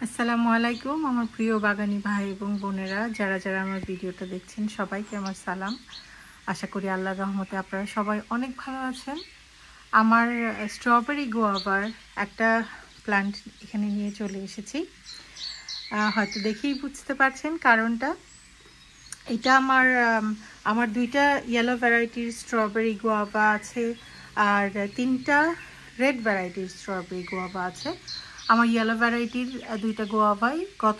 আসসালামু আলাইকুম আমার প্রিয় বাগানি ভাই এবং বোনেরা যারা যারা আমার ভিডিওটা দেখছেন সবাইকে আমার সালাম। আশা করি আল্লাহর রহমতে আপনারা সবাই অনেক ভালো আছেন। আমার স্ট্রবেরি গোয়াভার একটা প্ল্যান্ট এখানে নিয়ে চলে এসেছি। হয়তো দেখেই বুঝতে পারছেন কারণটা। এটা আমার দুইটা ইয়েলো ভ্যারাইটির স্ট্রবেরি গোয়াভা আছে আর তিনটা রেড ভ্যারাইটির স্ট্রবেরি গোয়াভা আছে। আমার ইয়েলো ভ্যারাইটির দুইটা গোয়াভাই গত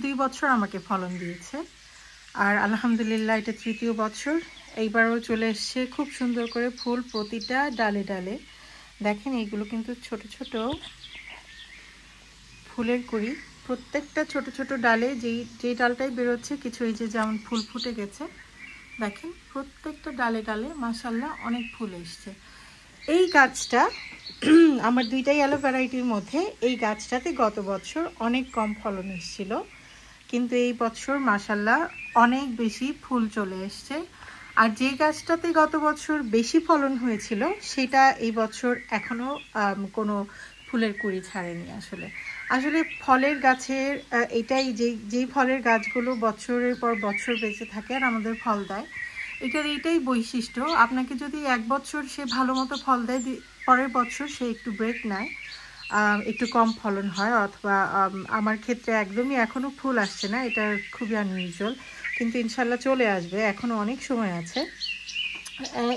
2 বছর আমাকে ফলন দিয়েছে। আর আলহামদুলিল্লাহ এটা তৃতীয় বছর, এইবারও চলে এসছে খুব সুন্দর করে ফুল প্রতিটা ডালে ডালে। দেখেন এইগুলো কিন্তু ছোট ছোট ফুলের কুড়ি, প্রত্যেকটা ছোট ছোট ডালে যেই ডালটাই বেরোচ্ছে কিছু এই যে যেমন ফুল ফুটে গেছে। দেখেন প্রত্যেকটা ডালে ডালে মাশাআল্লাহ অনেক ফুল এসছে। এই গাছটা আমার দুইটা ইয়েলো ভ্যারাইটির মধ্যে এই গাছটাতে গত বছর অনেক কম ফলন এসেছিল, কিন্তু এই বছর মাশাআল্লাহ অনেক বেশি ফুল চলে এসছে। আর যে গাছটাতে গত বছর বেশি ফলন হয়েছিল সেটা এই বছর এখনও কোনো ফুলের কুড়ি ছাড়েনি। আসলে ফলের গাছের এটাই যেই ফলের গাছগুলো বছরের পর বছর বেঁচে থাকে আর আমাদের ফল দেয়, এইটাই বৈশিষ্ট্য। আপনাকে যদি এক বছর সে ভালো মতো ফল দেয়, পরের বছর সে একটু ব্রেক নেয়, একটু কম ফলন হয়, অথবা আমার ক্ষেত্রে একদমই এখনও ফুল আসছে না, এটা খুবই আনইউজুয়াল, কিন্তু ইনশাল্লাহ চলে আসবে, এখনও অনেক সময় আছে।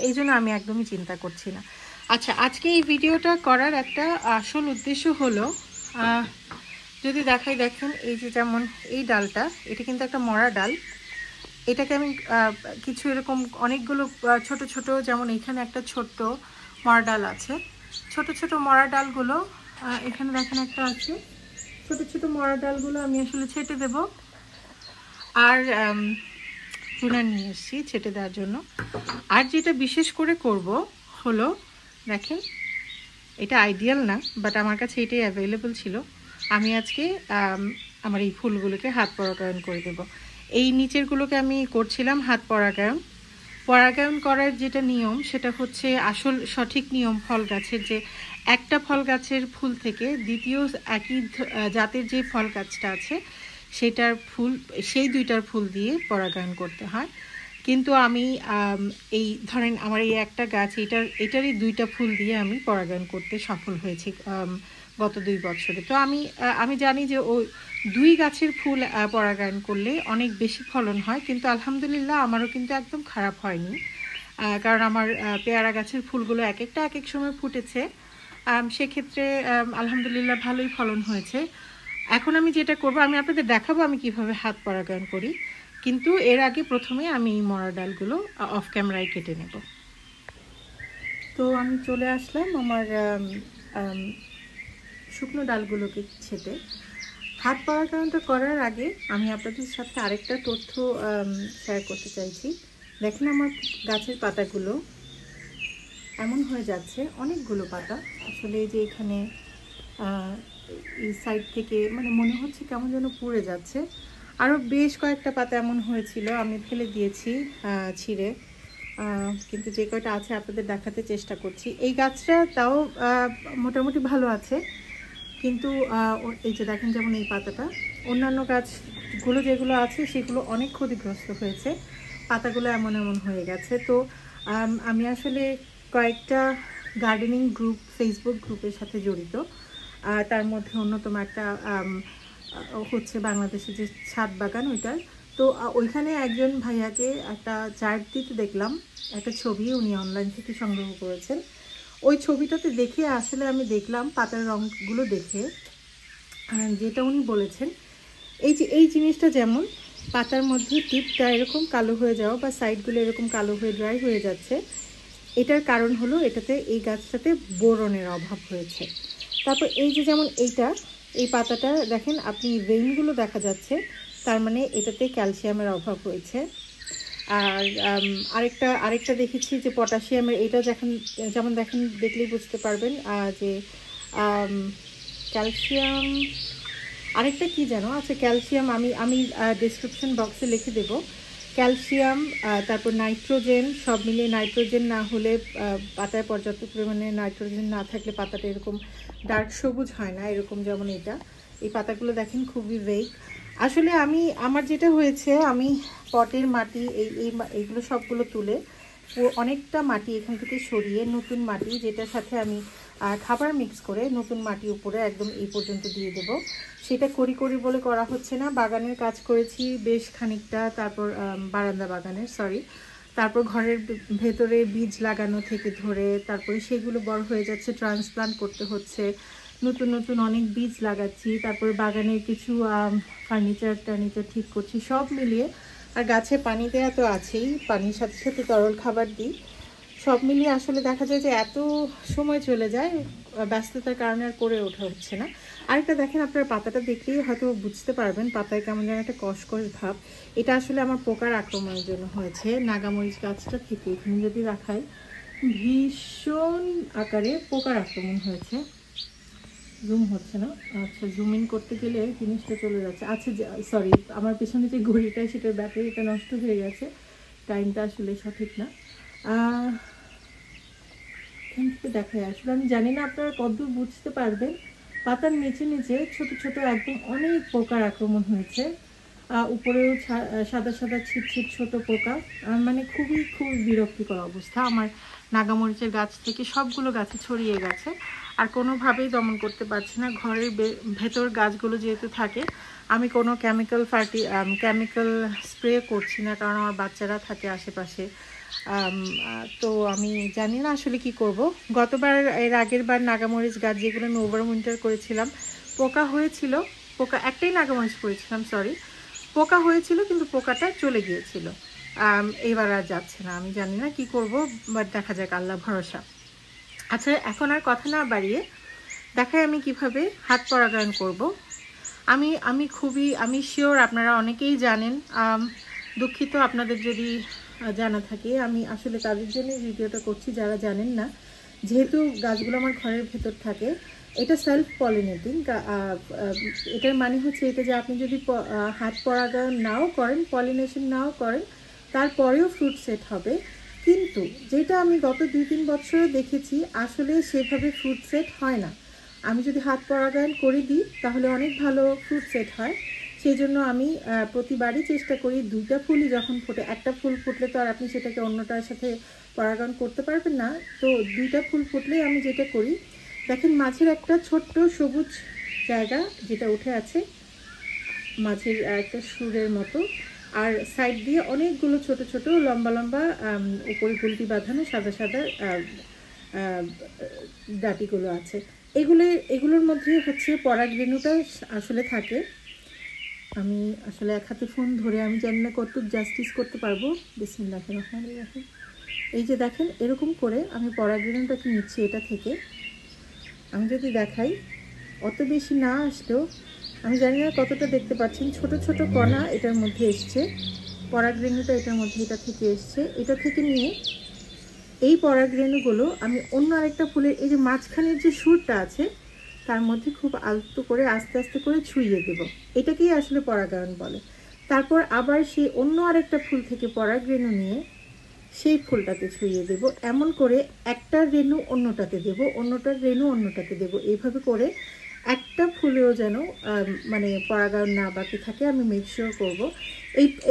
এই জন্য আমি একদমই চিন্তা করছি না। আচ্ছা, আজকে এই ভিডিওটা করার একটা আসল উদ্দেশ্য হলো, যদি দেখেন এই যে যেমন এই ডালটা, এটা কিন্তু একটা মরা ডাল। এটাকে আমি কিছু এরকম অনেকগুলো ছোট ছোট, যেমন এখানে একটা ছোট্ট মরা ডাল আছে, ছোট ছোট মরা ডালগুলো এখানে দেখেন একটা আছে, ছোট ছোট মরা ডালগুলো আমি আসলে ছেটে দেব। আর প্রুনার নিয়ে এসেছি ছেটে দেওয়ার জন্য। আর যেটা বিশেষ করে করব হলো, দেখেন এটা আইডিয়াল না, বাট আমার কাছে এটাই অ্যাভেলেবল ছিল। আমি আজকে আমার এই ফুলগুলোকে হাত পরাগায়ন করে দেব। এই নিচেরগুলোকে আমি করছিলাম হাত পরাগায়ন করার যেটা নিয়ম সেটা হচ্ছে আসল সঠিক নিয়ম ফল গাছের, যে একটা ফল গাছের ফুল থেকে দ্বিতীয় একই জাতের যে ফল গাছটা আছে সেটার ফুল, সেই দুইটার ফুল দিয়ে পরাগায়ন করতে হয়। কিন্তু আমি এই ধরেন আমার এই একটা গাছ, এটারই দুইটা ফুল দিয়ে আমি পরাগায়ন করতে সফল হয়েছি গত 2 বছরে। তো আমি জানি যে ওই 2 গাছের ফুল পরাগায়ন করলে অনেক বেশি ফলন হয়, কিন্তু আলহামদুলিল্লাহ আমারও কিন্তু একদম খারাপ হয়নি, কারণ আমার পেয়ারা গাছের ফুলগুলো এক একটা এক এক সময় ফুটেছে, সেক্ষেত্রে আলহামদুলিল্লাহ ভালোই ফলন হয়েছে। এখন আমি যেটা করব, আমি আপনাদের দেখাবো আমি কিভাবে হাত পরাগায়ন করি, কিন্তু এর আগে প্রথমে আমি এই মরা ডালগুলো অফ ক্যামেরায় কেটে নেব। তো আমি চলে আসলাম আমার শুকনো ডালগুলোকে ছেটে। হাত পরাগায়নটা করার আগে আমি আপনাদের সাথে আরেকটা তথ্য শেয়ার করতে চাইছি। দেখেন আমার গাছের পাতাগুলো এমন হয়ে যাচ্ছে, অনেকগুলো পাতা আসলে, এই যে এখানে এই সাইড থেকে মানে মনে হচ্ছে কেমন যেন পুড়ে যাচ্ছে। আরও বেশ কয়েকটা পাতা এমন হয়েছিল, আমি ফেলে দিয়েছি ছিঁড়ে, কিন্তু যে কয়টা আছে আপনাদের দেখাতে চেষ্টা করছি। এই গাছটা তাও মোটামুটি ভালো আছে, কিন্তু এই যে দেখেন যেমন এই পাতাটা, অন্যান্য গাছগুলো যেগুলো আছে সেগুলো অনেক ক্ষতিগ্রস্ত হয়েছে, পাতাগুলো এমন হয়ে গেছে। তো আমি আসলে কয়েকটা গার্ডেনিং গ্রুপ, ফেসবুক গ্রুপের সাথে জড়িত, তার মধ্যে অন্যতম একটা হচ্ছে বাংলাদেশের যে ছাদ বাগান ওইটার। তো ওইখানে একজন ভাইয়াকে একটা চার্ট দিতে দেখলাম, একটা ছবি উনি অনলাইন থেকে সংগ্রহ করেছেন। ওই ছবিটাতে দেখে আসলে আমি দেখলাম পাতার রঙগুলো দেখে, যেটা উনি বলেছেন, এই জিনিসটা যেমন পাতার মধ্যে টিপটা এরকম কালো হয়ে যাওয়া বা সাইডগুলো এরকম কালো হয়ে ড্রাই হয়ে যাচ্ছে, এটার কারণ হলো এটাতে, এই গাছটাতে বোরনের অভাব হয়েছে। তারপর এই যে যেমন এই পাতাটা দেখেন আপনি, ভেইনগুলো দেখা যাচ্ছে, তার মানে এটাতে ক্যালসিয়ামের অভাব হয়েছে। আর আরেকটা দেখেছি যে পটাশিয়ামের, এটা যেমন দেখেন দেখলেই বুঝতে পারবেন যে ক্যালসিয়াম, আরেকটা কি যেন আছে ক্যালসিয়াম, আমি ডেসক্রিপশন বক্সে লিখে দেব। ক্যালসিয়াম, তারপর নাইট্রোজেন, সব মিলিয়ে নাইট্রোজেন না হলে পাতায় পর্যাপ্ত পরিমাণে নাইট্রোজেন না থাকলে পাতাটা এরকম ডার্ক সবুজ হয় না, এরকম যেমন এই পাতাগুলো দেখেন খুবই ভেইক। আসলে আমার যেটা হয়েছে, আমি পটের মাটি এইগুলো সবগুলো তুলে অনেকটা মাটি এখান থেকে সরিয়ে নতুন মাটি, যেটার সাথে আমি খাবার মিক্স করে নতুন মাটি উপরে একদম এই পর্যন্ত দিয়ে দেব। সেটা করি বলে করা হচ্ছে না। বাগানের কাজ করেছি বেশ খানিকটা, তারপর বারান্দা বাগানের তারপর ঘরের ভেতরে বীজ লাগানো থেকে ধরে তারপরে সেগুলো বড় হয়ে যাচ্ছে, ট্রান্সপ্লান্ট করতে হচ্ছে, নতুন অনেক বীজ লাগাচ্ছি, তারপরে বাগানের কিছু ফার্নিচার ঠিক করছি, সব মিলিয়ে। আর গাছে পানি দেওয়া তো আছেই, পানির সাথে সাথে তরল খাবার দিই, সব মিলিয়ে আসলে দেখা যায় যে এত সময় চলে যায়, ব্যস্ততার কারণে আর করে ওঠা হচ্ছে না। আরেকটা দেখেন, আপনার পাতাটা দেখলেই হয়তো বুঝতে পারবেন পাতায় কেমন যেন একটা কসকস ভাব। এটা আসলে আমার পোকার আক্রমণের জন্য হয়েছে। নাগামরিচ গাছটা থেকে এখানে যদি রাখাই, ভীষণ আকারে পোকার আক্রমণ হয়েছে। জুম হচ্ছে না, আচ্ছা জুম ইন করতে গেলে জিনিসটা চলে যাচ্ছে। আচ্ছা সরি, আমার পেছনে যে ঘড়িটা সেটার ব্যাটারিটা নষ্ট হয়ে গেছে, টাইমটা আসলে সঠিক না। এখান থেকে দেখায় আসলে আমি জানি না আপনারা কতদূর বুঝতে পারবেন। পাতার নিচে ছোট ছোট একদম অনেক পোকার আক্রমণ হয়েছে, উপরেও সাদা ছিট ছোট পোকা, মানে খুবই বিরক্তিকর অবস্থা। আমার নাগামরিচের গাছ থেকে সবগুলো গাছে ছড়িয়ে গেছে, আর কোনোভাবেই দমন করতে পারছি না। ঘরের ভেতর গাছগুলো যেহেতু থাকে, আমি কোনো কেমিক্যাল স্প্রে করছি না, কারণ আমার বাচ্চারা থাকে আশেপাশে। তো আমি জানি না আসলে কি করব। গতবার এর আগের বার নাগামরিচ গাছ যেগুলো আমি ওভারউইন্টার করেছিলাম, পোকা হয়েছিল, একটাই নাগামরিচ করেছিলাম পোকা হয়েছিল, কিন্তু পোকাটা চলে গিয়েছিল। এবার আর যাচ্ছে না, আমি জানি না কি করব, বাট দেখা যাক, আল্লাহ ভরসা। আচ্ছা, এখন আর কথা না বাড়িয়ে দেখাই আমি কিভাবে হাত পরাগায়ন করব। আমি শিওর আপনারা অনেকেই জানেন, দুঃখিত আপনাদের যদি জানা থাকে। আমি আসলে তাদের জন্য ভিডিওটা করছি যারা জানেন না। যেহেতু গাছগুলো আমার ঘরের ভেতর থাকে, এটা সেলফ পলিনেটিং। এটার মানে হচ্ছে এটা যে আপনি যদি হাত পরাগায়ন নাও করেন, পলিনেশন নাও করেন, তারপরেও ফ্রুট সেট হবে। কিন্তু যেটা আমি গত 2-3 বছরে দেখেছি, আসলে সেভাবে ফ্রুট সেট হয় না। আমি যদি হাত পরাগায়ন করে দিই তাহলে অনেক ভালো ফ্রুট সেট হয়। সেই জন্য আমি প্রতিবারই চেষ্টা করি, 2টা ফুলই যখন ফোটে, একটা ফুল ফুটলে তো আর আপনি সেটাকে অন্যটার সাথে পরাগায়ন করতে পারবেন না। তো 2টা ফুল ফুটলেই আমি যেটা করি, দেখেন মাঝের একটা ছোট্ট সবুজ জায়গা যেটা উঠে আছে, মাঝের একটা সুরের মতো, আর সাইড দিয়ে অনেকগুলো ছোট ছোট লম্বা লম্বা উপরে গুলটি বাঁধানো সাদা ডাটিগুলো আছে। এগুলোর মধ্যে হচ্ছে পরাগরেণুটা আসলে থাকে। আমি আসলে এক হাতে ফোন ধরে আমি জানি না কতটুকু জাস্টিস করতে পারবো। বিসমিল্লাহির রহমানির রহিম। এই যে দেখেন, এরকম করে আমি পরাগরেণুটাকে নিচ্ছি এটা থেকে। আমি যদি দেখাই, অত বেশি না আসলেও, আমি জানি না কতটা দেখতে পাচ্ছেন, ছোট ছোট কণা এটার মধ্যে এসছে। পরাগরেণুটা এটার মধ্যে এটা থেকে এসছে। এটা থেকে নিয়ে এই পরাগরেণুগুলো আমি অন্য আরেকটা ফুলের এই যে মাঝখানের যে সুরটা আছে তার মধ্যে খুব আলতো করে আস্তে আস্তে করে ছুঁয়ে দেব। এটাকেই আসলে পরাগায়ন বলে। তারপর আবার সেই অন্য আরেকটা ফুল থেকে পরাগরেণু নিয়ে সেই ফুলটাতে ছুঁয়ে দেব। এমন করে একটা রেণু অন্যটাতে দেব, অন্যটার রেণু অন্যটাতে দেব। এইভাবে করে একটা ফুলেও যেন মানে পরাগায়ন না বাকি থাকে, আমি মেক শিওর করবো।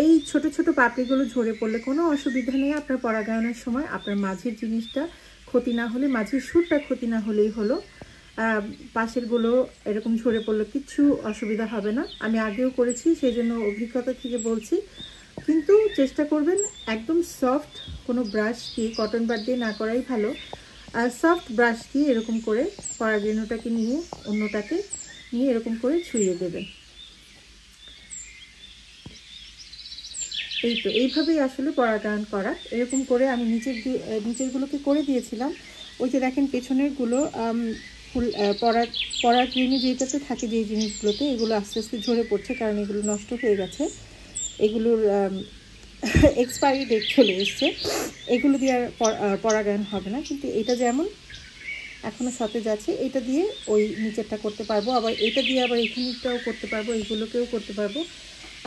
এই ছোট ছোট পাপড়িগুলো ঝরে পড়লে কোনো অসুবিধা নেই। আপনার পরাগায়নের সময় আপনার মাঝের জিনিসটা ক্ষতি না হলে, মাঝের সুরটা ক্ষতি না হলেই হলো। পাশেরগুলো এরকম ঝরে পড়লে কিচ্ছু অসুবিধা হবে না। আমি আগেও করেছি, সেই জন্য অভিজ্ঞতা থেকে বলছি। কিন্তু চেষ্টা করবেন একদম সফট কোনো ব্রাশ দিয়ে, কটন বাড দিয়ে না করাই ভালো। সফট ব্রাশ দিয়ে এরকম করে পরাগরেণুটাকে নিয়ে অন্যটাকে নিয়ে এরকম করে ছুঁয়ে দেবেন। এই তো এইভাবেই আসলে পরাগায়ন করা। এরকম করে আমি নিচেরগুলোকে করে দিয়েছিলাম। ওই যে দেখেন পেছনেরগুলো ফুল পরাগরেণু যেটাতে থাকে, যেই জিনিসগুলোতে, এগুলো আস্তে আস্তে ঝরে পড়ছে, কারণ এগুলো নষ্ট হয়ে গেছে, এগুলোর এক্সপায়ারি ডেট চলে এসছে। এগুলো দিয়ে আর পরাগায়ন হবে না। কিন্তু এটা যেমন এখনও সতেজ আছে, এটা দিয়ে ওই নিচেরটা করতে পারবো, আবার এটা দিয়ে আবার এখানেটাও করতে পারবো, এইগুলোকেও করতে পারবো।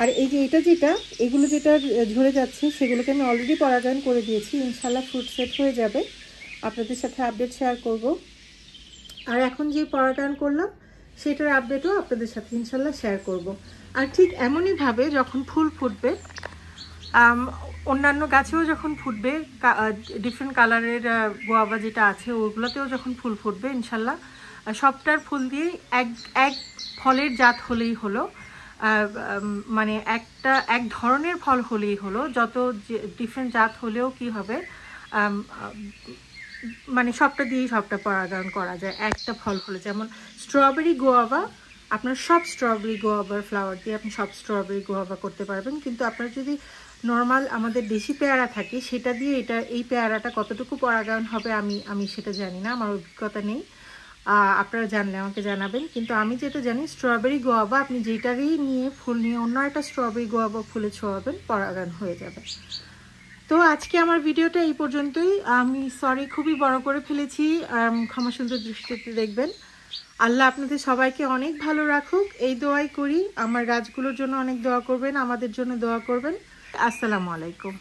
আর এই যে যেটা এগুলো যেটা ঝরে যাচ্ছে সেগুলোকে আমি অলরেডি পরাগায়ন করে দিয়েছি। ইনশাল্লাহ ফ্রুট সেট হয়ে যাবে, আপনাদের সাথে আপডেট শেয়ার করব। আর এখন যে পরাগায়ন করলাম সেটার আপডেটও আপনাদের সাথে ইনশাল্লাহ শেয়ার করব। আর ঠিক এমনইভাবে যখন ফুল ফুটবে, অন্যান্য গাছেও যখন ফুটবে, ডিফারেন্ট কালারের গোয়াবা যেটা আছে ওগুলোতেও যখন ফুল ফুটবে ইনশাল্লাহ সবটার ফুল দিয়ে এক ফলের জাত হলেই হলো, মানে এক ধরনের ফল হলেই হলো। যত ডিফারেন্ট জাত হলেও কি হবে, মানে সবটা দিয়েই সবটা পরাগায়ন করা যায় একটা ফল হলে। যেমন স্ট্রবেরি গোয়াবা, আপনার সব স্ট্রবেরি গোয়াবার ফ্লাওয়ার দিয়ে আপনি সব স্ট্রবেরি গোয়াবা করতে পারবেন। কিন্তু আপনার যদি নর্মাল আমাদের দেশি পেয়ারা থাকে সেটা দিয়ে এই পেয়ারাটা কতটুকু পরাগায়ন হবে আমি সেটা জানি না, আমার অভিজ্ঞতা নেই। আপনারা জানলে আমাকে জানাবেন। কিন্তু আমি যেটা জানি স্ট্রবেরি গোয়াবা আপনি যেটারই ফুল নিয়ে অন্য একটা স্ট্রবেরি গোয়াবা ফুলে ছোঁয়াবেন, পরাগায়ন হয়ে যাবে। তো আজকে আমার ভিডিওটা এই পর্যন্তই। আমি সরি খুবই বড় করে ফেলেছি, ক্ষমা সুন্দর দৃষ্টিতে দেখবেন। আল্লাহ আপনাদের সবাইকে অনেক ভালো রাখুক এই দোয়াই করি। আমার গাছগুলোর জন্য অনেক দোয়া করবেন, আমাদের জন্য দোয়া করবেন। আসসালামু আলাইকুম।